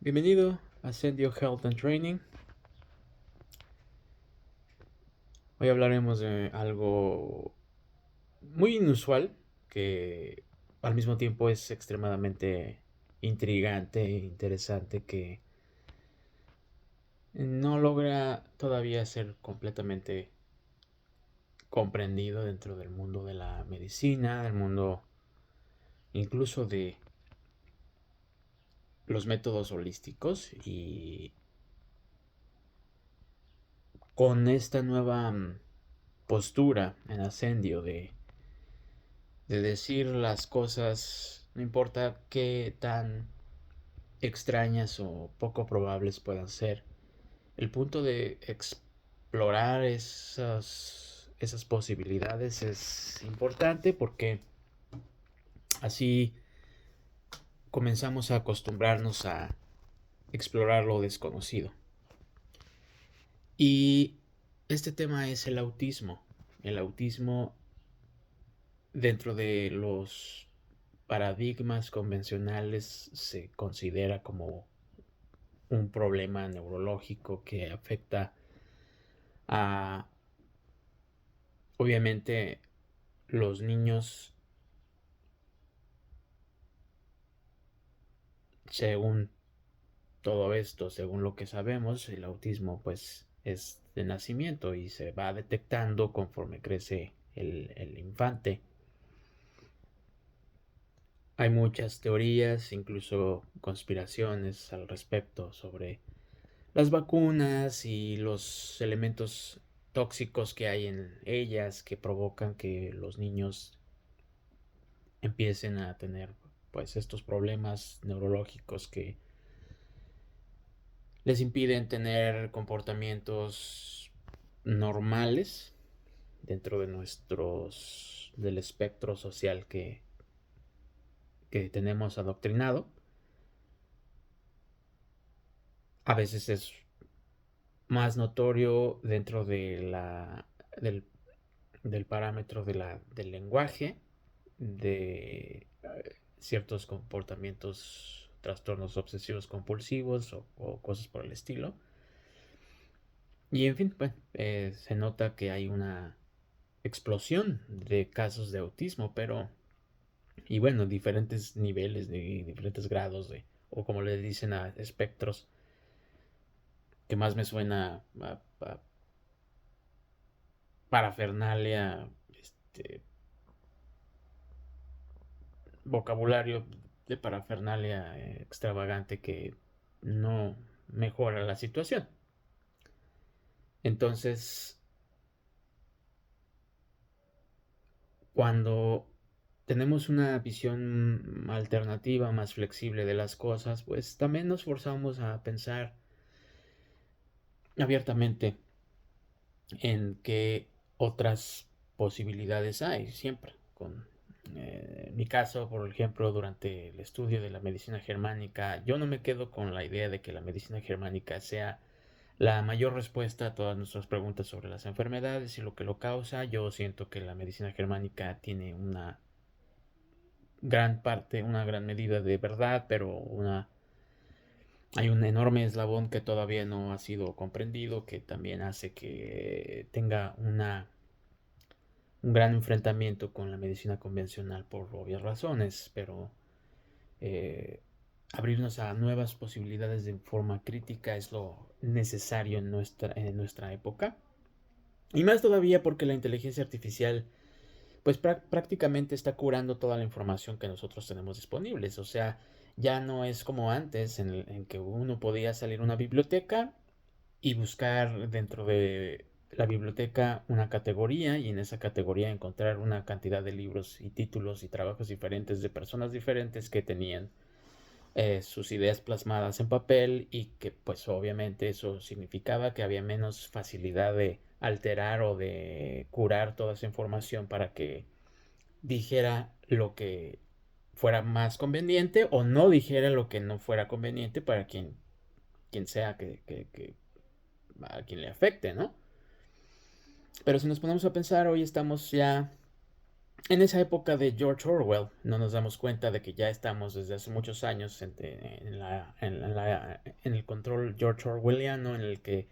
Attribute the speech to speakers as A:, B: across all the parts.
A: Bienvenido a Ascendio Health and Training. Hoy hablaremos de algo muy inusual que al mismo tiempo es extremadamente intrigante e interesante, que no logra todavía ser completamente comprendido dentro del mundo de la medicina, del mundo incluso de los métodos holísticos. Y con esta nueva postura en Ascendio de decir las cosas, no importa qué tan extrañas o poco probables puedan ser. El punto de explorar esas posibilidades es importante, porque así comenzamos a acostumbrarnos a explorar lo desconocido. Y este tema es el autismo. El autismo, dentro de los paradigmas convencionales, se considera como un problema neurológico que afecta a, obviamente, los niños. Según todo esto, según lo que sabemos, el autismo pues es de nacimiento y se va detectando conforme crece el infante. Hay muchas teorías, incluso conspiraciones al respecto, sobre las vacunas y los elementos tóxicos que hay en ellas, que provocan que los niños empiecen a tener pues estos problemas neurológicos que les impiden tener comportamientos normales dentro de del espectro social que tenemos adoctrinado. A veces es más notorio dentro del, del parámetro del lenguaje, de ciertos comportamientos, trastornos obsesivos compulsivos o cosas por el estilo. Y en fin, bueno, se nota que hay una explosión de casos de autismo, pero, y bueno, diferentes niveles, de diferentes grados, o como le dicen, a espectros, que más me suena a parafernalia, vocabulario de parafernalia extravagante que no mejora la situación. Entonces, cuando tenemos una visión alternativa, más flexible de las cosas, pues también nos forzamos a pensar abiertamente en qué otras posibilidades hay siempre. En mi caso, por ejemplo, durante el estudio de la medicina germánica, yo no me quedo con la idea de que la medicina germánica sea la mayor respuesta a todas nuestras preguntas sobre las enfermedades y lo que lo causa. Yo siento que la medicina germánica tiene una gran parte, una gran medida de verdad, pero hay un enorme eslabón que todavía no ha sido comprendido, que también hace que tenga un gran enfrentamiento con la medicina convencional por obvias razones. Pero eh, abrirnos a nuevas posibilidades de forma crítica es lo necesario en nuestra época. Y más todavía porque la inteligencia artificial pues prácticamente está curando toda la información que nosotros tenemos disponibles. O sea, ya no es como antes, en que uno podía salir a una biblioteca y buscar dentro de la biblioteca una categoría, y en esa categoría encontrar una cantidad de libros y títulos y trabajos diferentes de personas diferentes que tenían sus ideas plasmadas en papel, y que pues obviamente eso significaba que había menos facilidad de alterar o de curar toda esa información para que dijera lo que fuera más conveniente, o no dijera lo que no fuera conveniente para quien sea que a quien le afecte, ¿no? Pero si nos ponemos a pensar, hoy estamos ya En esa época de George Orwell no nos damos cuenta de que ya estamos desde hace muchos años en el control George Orwelliano, en el que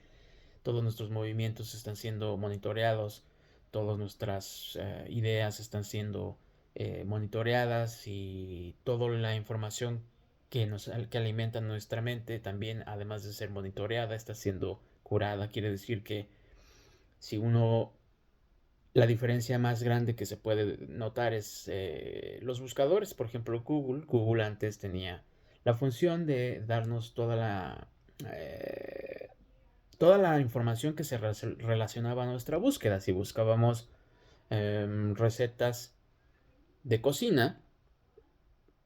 A: todos nuestros movimientos están siendo monitoreados, todas nuestras ideas están siendo monitoreadas, y toda la información que alimenta nuestra mente también, además de ser monitoreada, está siendo curada. Quiere decir que si uno la diferencia más grande que se puede notar es los buscadores. Por ejemplo, Google antes tenía la función de darnos toda la información que se relacionaba a nuestra búsqueda. Si buscábamos recetas de cocina,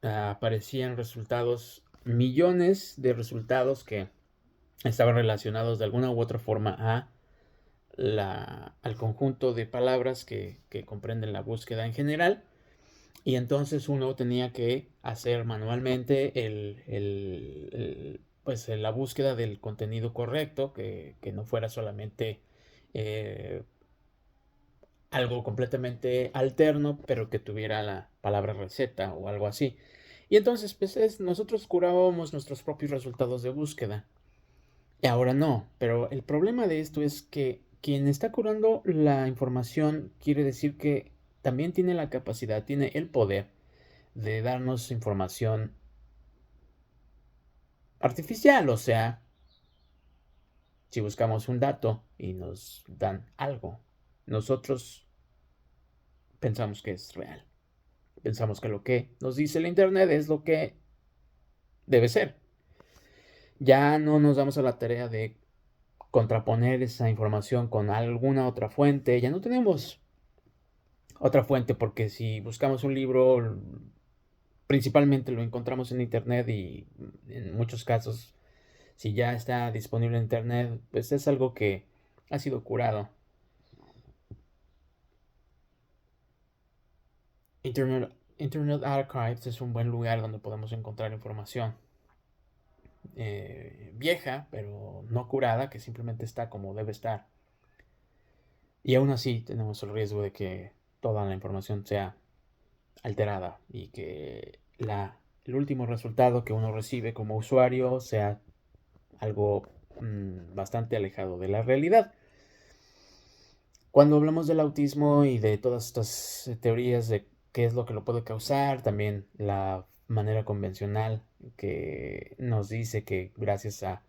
A: aparecían resultados, millones de resultados que estaban relacionados de alguna u otra forma al conjunto de palabras que comprenden la búsqueda en general. Y entonces uno tenía que hacer manualmente pues la búsqueda del contenido correcto, que no fuera solamente eh, algo completamente alterno, pero que tuviera la palabra receta o algo así. Y entonces, pues nosotros curábamos nuestros propios resultados de búsqueda. Y ahora no, pero el problema de esto es que quien está curando la información quiere decir que también tiene la capacidad, tiene el poder de darnos información artificial. O sea, si buscamos un dato y nos dan algo, nosotros pensamos que es real. Pensamos que lo que nos dice el Internet es lo que debe ser. Ya no nos damos a la tarea de contraponer esa información con alguna otra fuente. Ya no tenemos otra fuente, porque si buscamos un libro, principalmente lo encontramos en Internet, y en muchos casos, si ya está disponible en Internet, pues es algo que ha sido curado. Internet Archives es un buen lugar donde podemos encontrar información vieja, pero no curada, que simplemente está como debe estar. Y aún así tenemos el riesgo de que toda la información sea alterada, y que el último resultado que uno recibe como usuario sea algo bastante alejado de la realidad. Cuando hablamos del autismo y de todas estas teorías de qué es lo que lo puede causar, también la manera convencional que nos dice que gracias a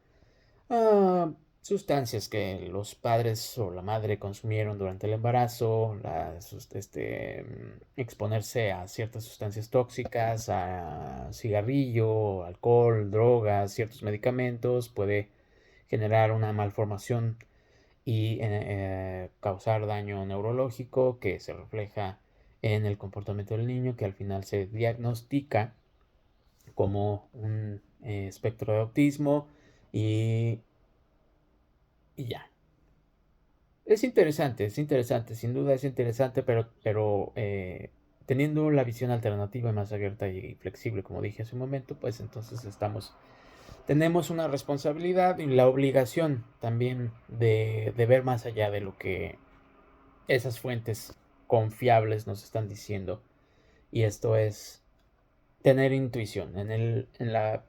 A: sustancias que los padres o la madre consumieron durante el embarazo, exponerse a ciertas sustancias tóxicas, a cigarrillo, alcohol, drogas, ciertos medicamentos, puede generar una malformación y causar daño neurológico que se refleja en el comportamiento del niño, que al final se diagnostica como un espectro de autismo, y, y ya. Es interesante, sin duda es interesante, pero teniendo la visión alternativa más abierta y flexible, como dije hace un momento, pues entonces tenemos una responsabilidad y la obligación también de ver más allá de lo que esas fuentes confiables nos están diciendo. Y esto es tener intuición. En la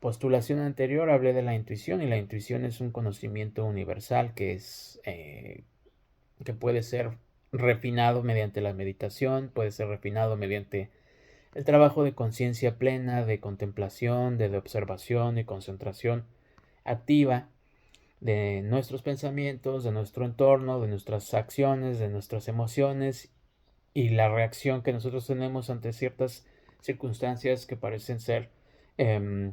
A: postulación anterior hablé de la intuición, y la intuición es un conocimiento universal que puede ser refinado mediante la meditación, puede ser refinado mediante el trabajo de conciencia plena, de contemplación, de observación y concentración activa de nuestros pensamientos, de nuestro entorno, de nuestras acciones, de nuestras emociones, y la reacción que nosotros tenemos ante ciertas circunstancias que parecen ser em,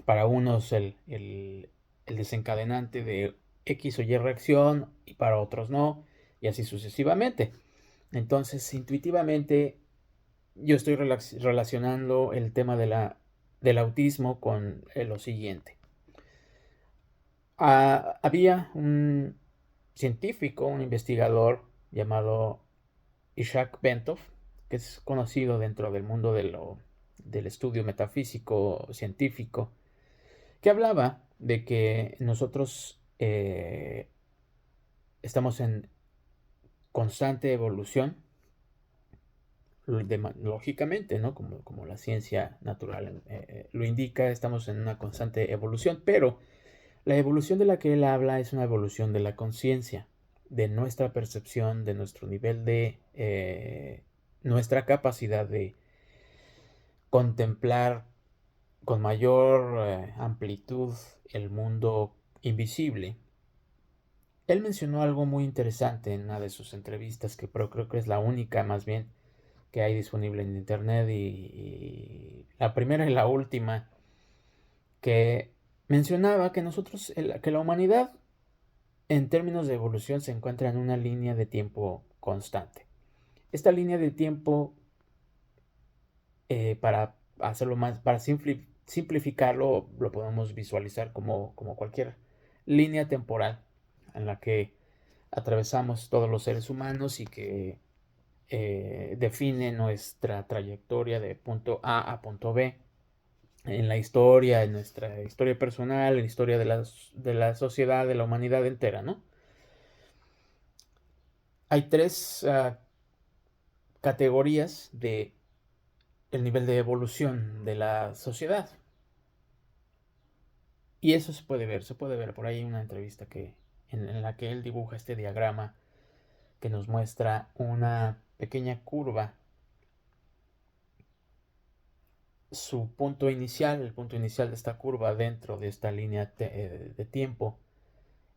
A: para unos el desencadenante de X o Y reacción, y para otros no, y así sucesivamente. Entonces, intuitivamente, yo estoy relacionando el tema del autismo con lo siguiente. Había un científico, un investigador llamado Isaac Bentov, que es conocido dentro del mundo del estudio metafísico científico, que hablaba de que nosotros estamos en constante evolución, lógicamente, ¿no? Como la ciencia natural lo indica, estamos en una constante evolución, pero la evolución de la que él habla es una evolución de la conciencia, de nuestra percepción, de nuestro nivel de nuestra capacidad de contemplar con mayor amplitud el mundo invisible. Él mencionó algo muy interesante en una de sus entrevistas, que creo que es la única más bien que hay disponible en internet, y la primera y la última, que mencionaba que que la humanidad en términos de evolución se encuentra en una línea de tiempo constante. Esta línea de tiempo, para hacerlo más, para simplificarlo, lo podemos visualizar como cualquier línea temporal en la que atravesamos todos los seres humanos y que define nuestra trayectoria de punto A a punto B en la historia, en nuestra historia personal, en la historia de la sociedad, de la humanidad entera, ¿no? Hay tres categorías de el nivel de evolución de la sociedad. Y eso se puede ver por ahí una entrevista en la que él dibuja este diagrama que nos muestra una pequeña curva. Su punto inicial, el punto inicial de esta curva dentro de esta línea de tiempo,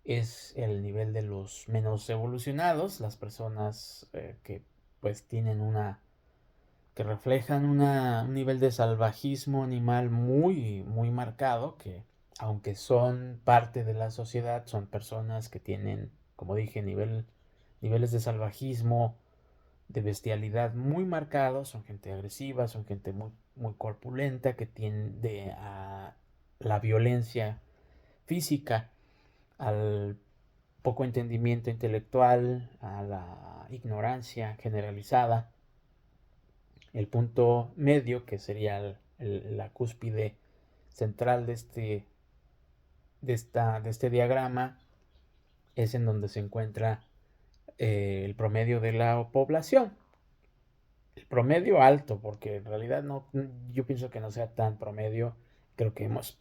A: es el nivel de los menos evolucionados, las personas que pues tienen que reflejan un nivel de salvajismo animal muy marcado, que aunque son parte de la sociedad, son personas que tienen, como dije, niveles de salvajismo, de bestialidad muy marcados, son gente agresiva, son gente muy corpulenta, que tiende a la violencia física, al poco entendimiento intelectual, a la ignorancia generalizada. El punto medio, que sería la cúspide central de este diagrama, es en donde se encuentra el promedio de la población. El promedio alto, porque en realidad no, yo pienso que no sea tan promedio. Creo que hemos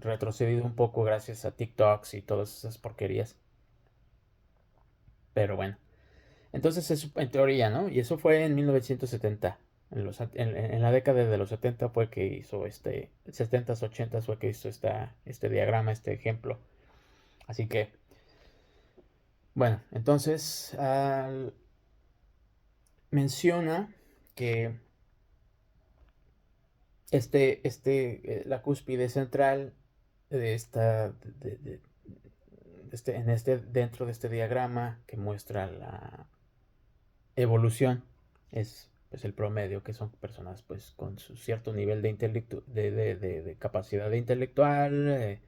A: retrocedido un poco gracias a TikToks y todas esas porquerías. Pero bueno, entonces es en teoría, ¿no? Y eso fue en 1970. En la década de los 70 fue que hizo 70s, 80s fue que hizo este diagrama, este ejemplo. Así que, bueno, entonces menciona que la cúspide central de dentro de este diagrama que muestra la evolución es pues el promedio, que son personas pues con su cierto nivel de capacidad intelectual,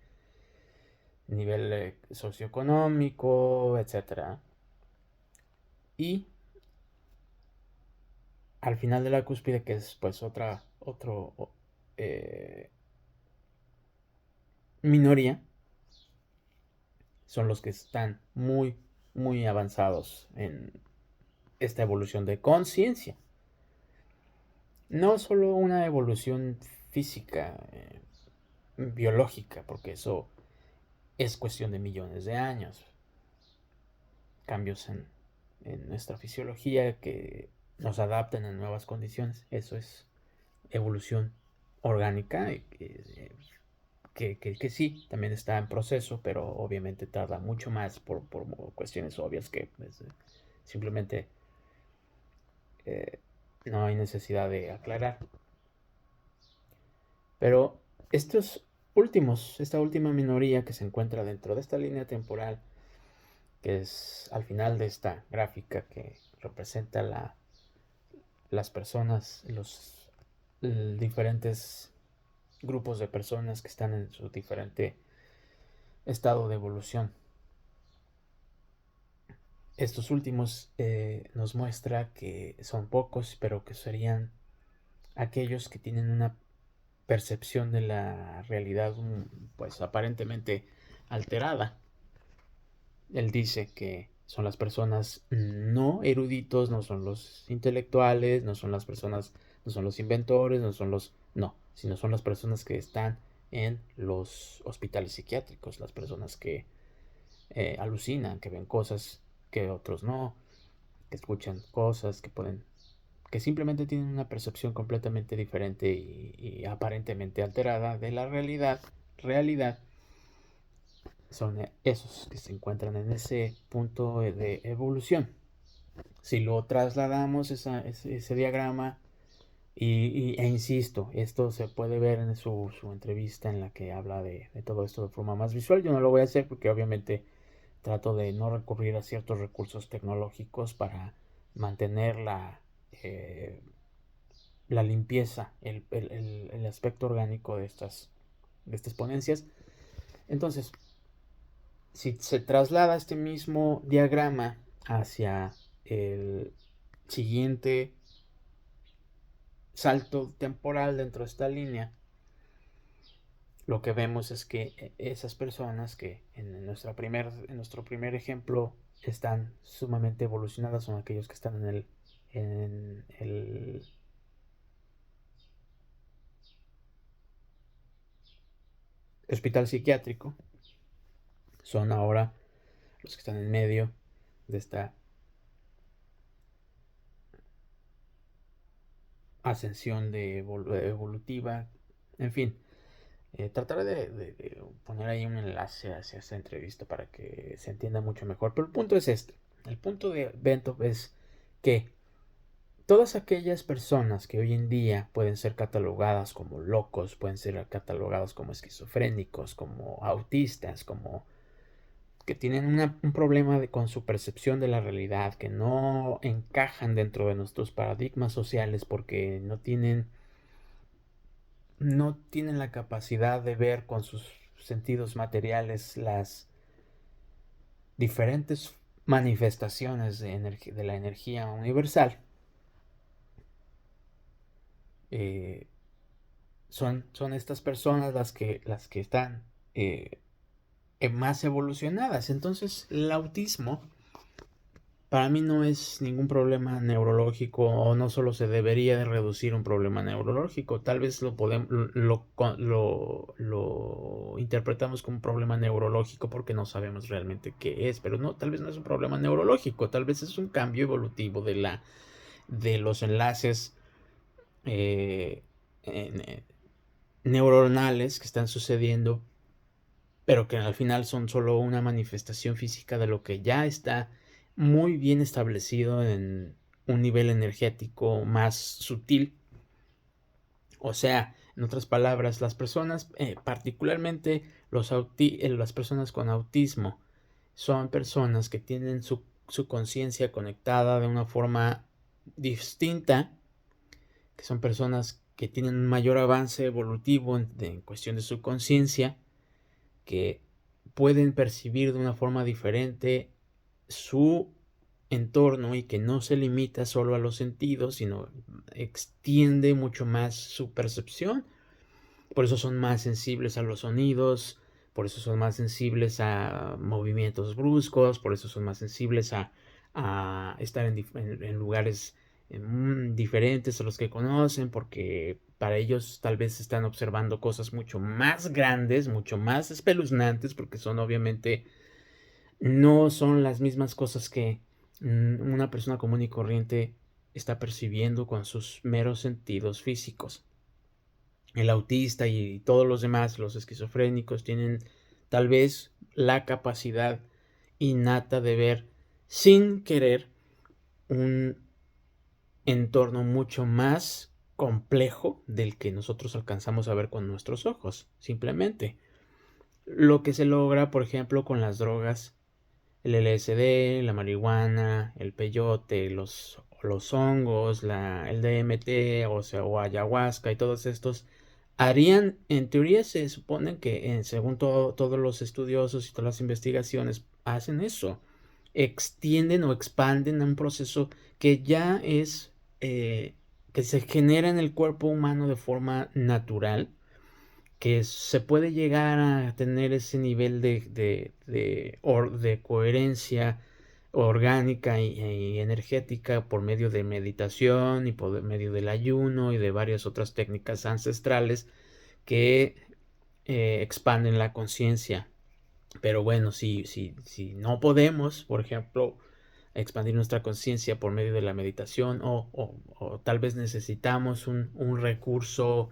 A: nivel socioeconómico, etcétera. Y al final de la cúspide, que es pues otro minoría, son los que están muy avanzados en esta evolución de conciencia. No solo una evolución física, biológica, porque eso es cuestión de millones de años. Cambios en nuestra fisiología que nos adaptan a nuevas condiciones. Eso es evolución orgánica, que sí, también está en proceso, pero obviamente tarda mucho más por cuestiones obvias que pues, simplemente eh, no hay necesidad de aclarar. Pero esta última minoría que se encuentra dentro de esta línea temporal, que es al final de esta gráfica que representa las personas, los diferentes grupos de personas que están en su diferente estado de evolución. Estos últimos nos muestra que son pocos, pero que serían aquellos que tienen una percepción de la realidad pues aparentemente alterada. Él dice que Son las personas no eruditos, no son los intelectuales, no son las personas, no son los inventores, no, sino son las personas que están en los hospitales psiquiátricos, las personas que alucinan, que ven cosas que otros no, que escuchan cosas, que simplemente tienen una percepción completamente diferente y aparentemente alterada de la realidad. Son esos que se encuentran en ese punto de evolución. Si lo trasladamos ese diagrama, e insisto, esto se puede ver en su entrevista en la que habla de todo esto de forma más visual. Yo no lo voy a hacer porque obviamente trato de no recurrir a ciertos recursos tecnológicos para mantener la limpieza, el aspecto orgánico de estas ponencias. Entonces, si se traslada este mismo diagrama hacia el siguiente salto temporal dentro de esta línea, lo que vemos es que esas personas que en nuestro primer ejemplo están sumamente evolucionadas son aquellos que están en el hospital psiquiátrico. Son ahora los que están en medio de esta ascensión evolutiva. En fin, trataré de poner ahí un enlace hacia esta entrevista para que se entienda mucho mejor. Pero el punto es este. El punto de Bentov es que todas aquellas personas que hoy en día pueden ser catalogadas como locos, pueden ser catalogados como esquizofrénicos, como autistas, como que tienen un problema con su percepción de la realidad, que no encajan dentro de nuestros paradigmas sociales porque no tienen la capacidad de ver con sus sentidos materiales las diferentes manifestaciones de la energía universal. Son estas personas las que están más evolucionadas. Entonces, el autismo para mí no es ningún problema neurológico, o no solo se debería de reducir un problema neurológico. Tal vez lo interpretamos como un problema neurológico porque no sabemos realmente qué es, pero no, tal vez no es un problema neurológico, tal vez es un cambio evolutivo de los enlaces eh, neuronales que están sucediendo, pero que al final son solo una manifestación física de lo que ya está muy bien establecido en un nivel energético más sutil. O sea, en otras palabras, las personas, particularmente las personas con autismo, son personas que tienen su conciencia conectada de una forma distinta, que son personas que tienen un mayor avance evolutivo en cuestión de su conciencia, que pueden percibir de una forma diferente su entorno y que no se limita solo a los sentidos, sino extiende mucho más su percepción. Por eso son más sensibles a los sonidos, por eso son más sensibles a movimientos bruscos, por eso son más sensibles a estar en lugares diferentes a los que conocen, porque para ellos tal vez están observando cosas mucho más grandes, mucho más espeluznantes, porque obviamente no son las mismas cosas que una persona común y corriente está percibiendo con sus meros sentidos físicos. El autista y todos los demás, los esquizofrénicos, tienen tal vez la capacidad innata de ver sin querer un entorno mucho más complejo del que nosotros alcanzamos a ver con nuestros ojos, simplemente. Lo que se logra, por ejemplo, con las drogas, el LSD, la marihuana, el peyote, los hongos, el DMT, o ayahuasca y todos estos harían, en teoría se supone que según todos los estudiosos y todas las investigaciones hacen eso, extienden o expanden a un proceso que ya es que se genera en el cuerpo humano de forma natural, que se puede llegar a tener ese nivel de coherencia orgánica y energética por medio de meditación y por medio del ayuno y de varias otras técnicas ancestrales que expanden la conciencia. Pero bueno, si no podemos, por ejemplo, expandir nuestra conciencia por medio de la meditación o tal vez necesitamos un recurso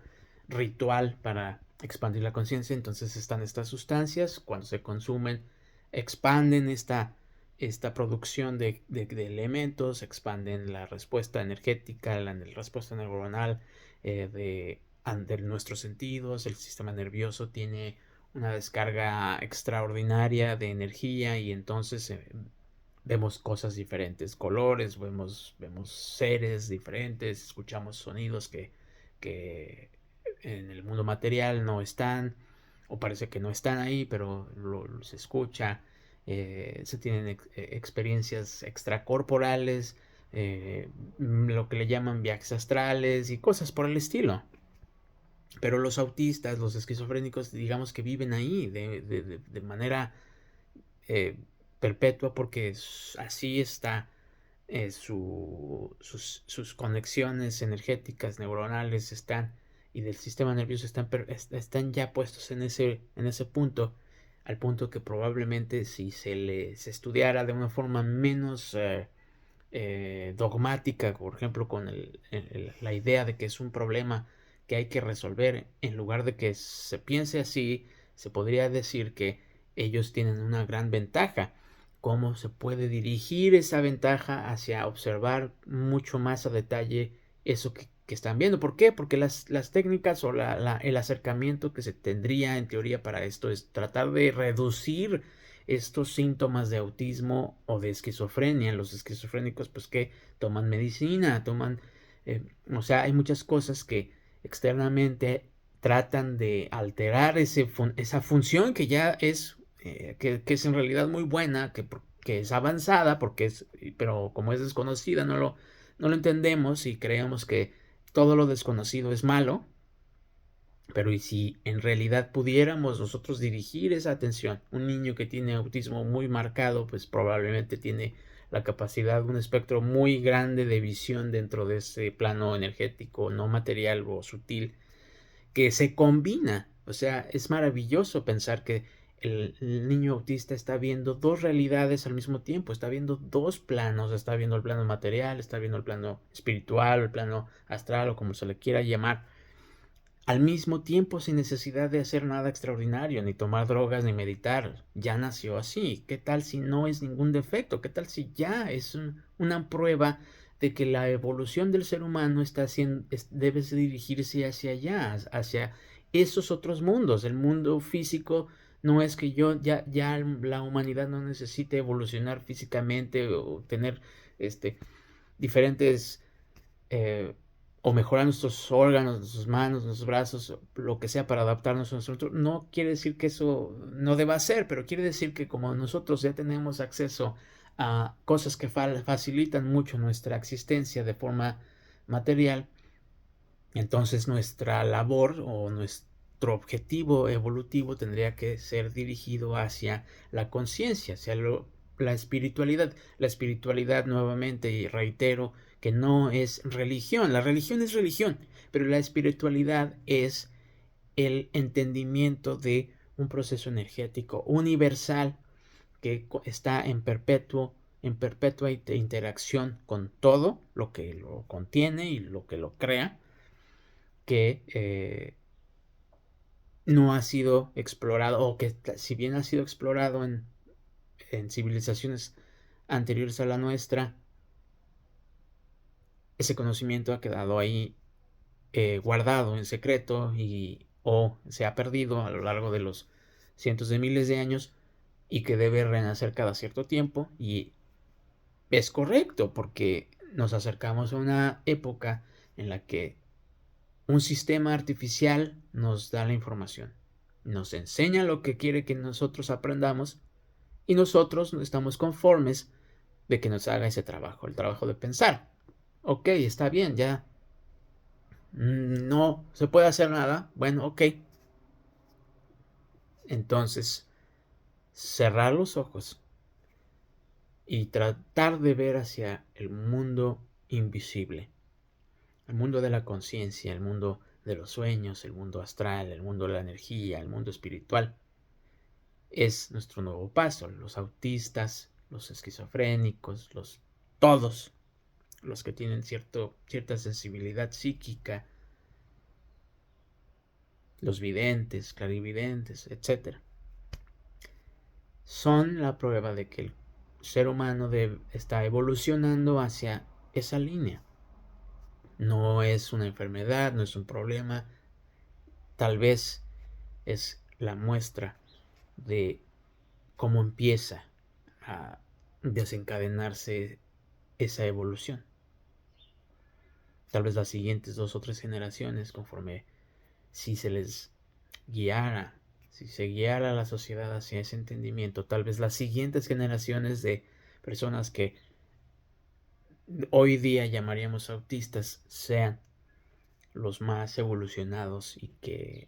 A: ritual para expandir la conciencia, entonces están estas sustancias, cuando se consumen, expanden esta producción de elementos, expanden la respuesta energética, la respuesta neuronal de nuestros sentidos. El sistema nervioso tiene una descarga extraordinaria de energía y entonces vemos cosas diferentes, colores, vemos seres diferentes, escuchamos sonidos que en el mundo material no están, o parece que no están ahí, pero se escucha. Se tienen experiencias extracorporales, lo que le llaman viajes astrales y cosas por el estilo. Pero los autistas, los esquizofrénicos, digamos que viven ahí de manera eh, perpetua porque así está sus conexiones energéticas, neuronales están y del sistema nervioso están ya puestos en ese punto, al punto que probablemente si se les estudiara de una forma menos dogmática, por ejemplo, con la idea de que es un problema que hay que resolver, en lugar de que se piense así, se podría decir que ellos tienen una gran ventaja. ¿Cómo se puede dirigir esa ventaja hacia observar mucho más a detalle eso que están viendo? ¿Por qué? Porque las técnicas o el acercamiento que se tendría en teoría para esto es tratar de reducir estos síntomas de autismo o de esquizofrenia. Los esquizofrénicos pues que toman medicina, o sea, hay muchas cosas que externamente tratan de alterar esa función que ya es que es en realidad muy buena, que es avanzada, pero como es desconocida no lo entendemos y creemos que todo lo desconocido es malo. Pero ¿y si en realidad pudiéramos nosotros dirigir esa atención? Un niño que tiene autismo muy marcado, pues probablemente tiene la capacidad, un espectro muy grande de visión dentro de ese plano energético, no material o sutil, que se combina. O sea, es maravilloso pensar que el niño autista está viendo dos realidades al mismo tiempo, está viendo dos planos, está viendo el plano material, está viendo el plano espiritual, el plano astral o como se le quiera llamar al mismo tiempo sin necesidad de hacer nada extraordinario, ni tomar drogas, ni meditar. Ya nació así. ¿Qué tal si no es ningún defecto? ¿Qué tal si ya es una prueba de que la evolución del ser humano debe dirigirse hacia allá, hacia esos otros mundos? El mundo físico no es que ya la humanidad no necesite evolucionar físicamente o tener diferentes eh, o mejorar nuestros órganos, nuestras manos, nuestros brazos, lo que sea para adaptarnos a nuestro entorno. No quiere decir que eso no deba ser, pero quiere decir que como nosotros ya tenemos acceso a cosas que facilitan mucho nuestra existencia de forma material, entonces nuestra labor o nuestro objetivo evolutivo tendría que ser dirigido hacia la conciencia, hacia la espiritualidad. La espiritualidad, nuevamente, y reitero, que no es religión. La religión es religión, pero la espiritualidad es el entendimiento de un proceso energético universal que está en perpetua interacción con todo lo que lo contiene y lo que lo crea, que no ha sido explorado, o que si bien ha sido explorado en civilizaciones anteriores a la nuestra, ese conocimiento ha quedado ahí guardado en secreto o se ha perdido a lo largo de los cientos de miles de años y que debe renacer cada cierto tiempo. Y es correcto porque nos acercamos a una época en la que un sistema artificial nos da la información, nos enseña lo que quiere que nosotros aprendamos y nosotros no estamos conformes de que nos haga ese trabajo, el trabajo de pensar. Ok, está bien, ya no se puede hacer nada. Bueno, ok. Entonces, cerrar los ojos y tratar de ver hacia el mundo invisible, el mundo de la conciencia, el mundo de los sueños, el mundo astral, el mundo de la energía, el mundo espiritual. Es nuestro nuevo paso. Los autistas, los esquizofrénicos, todos los que tienen cierta sensibilidad psíquica, los videntes, clarividentes, etc., son la prueba de que el ser humano está evolucionando hacia esa línea. No es una enfermedad, no es un problema, tal vez es la muestra de cómo empieza a desencadenarse esa evolución. Tal vez las siguientes 2 o 3 generaciones, conforme si se les guiara, si se guiara a la sociedad hacia ese entendimiento, tal vez las siguientes generaciones de personas que hoy día llamaríamos autistas sean los más evolucionados y que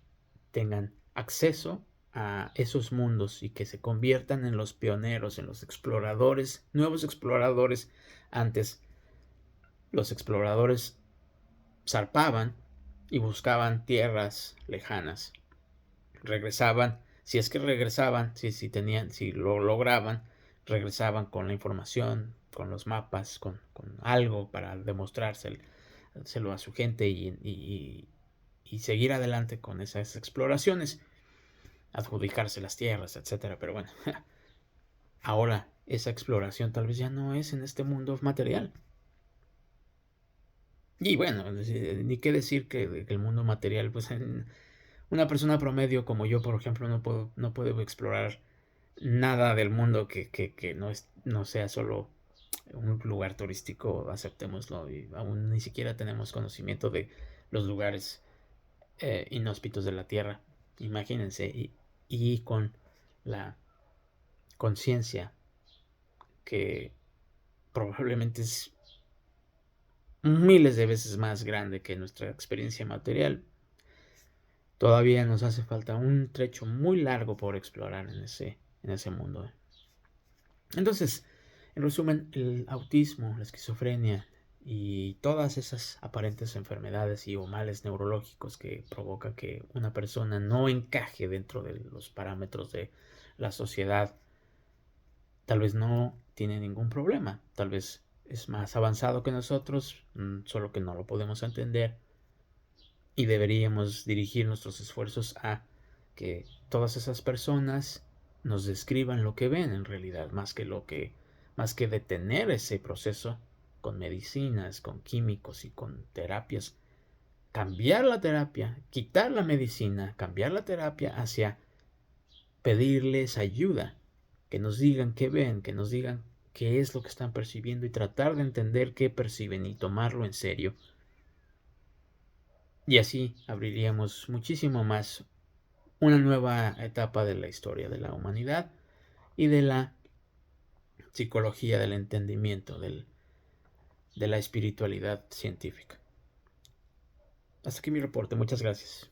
A: tengan acceso a esos mundos y que se conviertan en los pioneros, en los exploradores, nuevos exploradores. Antes los exploradores zarpaban y buscaban tierras lejanas. Regresaban, si es que regresaban, si lo lograban, regresaban con la información, con los mapas, con algo para demostrárselo a su gente y seguir adelante con esas exploraciones, adjudicarse las tierras, etcétera. Pero bueno, ahora esa exploración tal vez ya no es en este mundo material. Y bueno, ni qué decir que el mundo material, pues una persona promedio como yo, por ejemplo, no puedo explorar nada del mundo que no sea solo un lugar turístico, aceptémoslo, y aún ni siquiera tenemos conocimiento de los lugares inhóspitos de la Tierra. Imagínense, y con la conciencia que probablemente es miles de veces más grande que nuestra experiencia material, todavía nos hace falta un trecho muy largo por explorar en ese mundo. Entonces, en resumen, el autismo, la esquizofrenia y todas esas aparentes enfermedades y o males neurológicos que provoca que una persona no encaje dentro de los parámetros de la sociedad, tal vez no tiene ningún problema, tal vez es más avanzado que nosotros, solo que no lo podemos entender, y deberíamos dirigir nuestros esfuerzos a que todas esas personas nos describan lo que ven en realidad, más que detener ese proceso con medicinas, con químicos y con terapias. Cambiar la terapia, quitar la medicina, cambiar la terapia hacia pedirles ayuda, que nos digan qué ven, que nos digan qué es lo que están percibiendo y tratar de entender qué perciben y tomarlo en serio. Y así abriríamos muchísimo más una nueva etapa de la historia de la humanidad y de la psicología del entendimiento, de la espiritualidad científica. Hasta aquí mi reporte. Muchas gracias.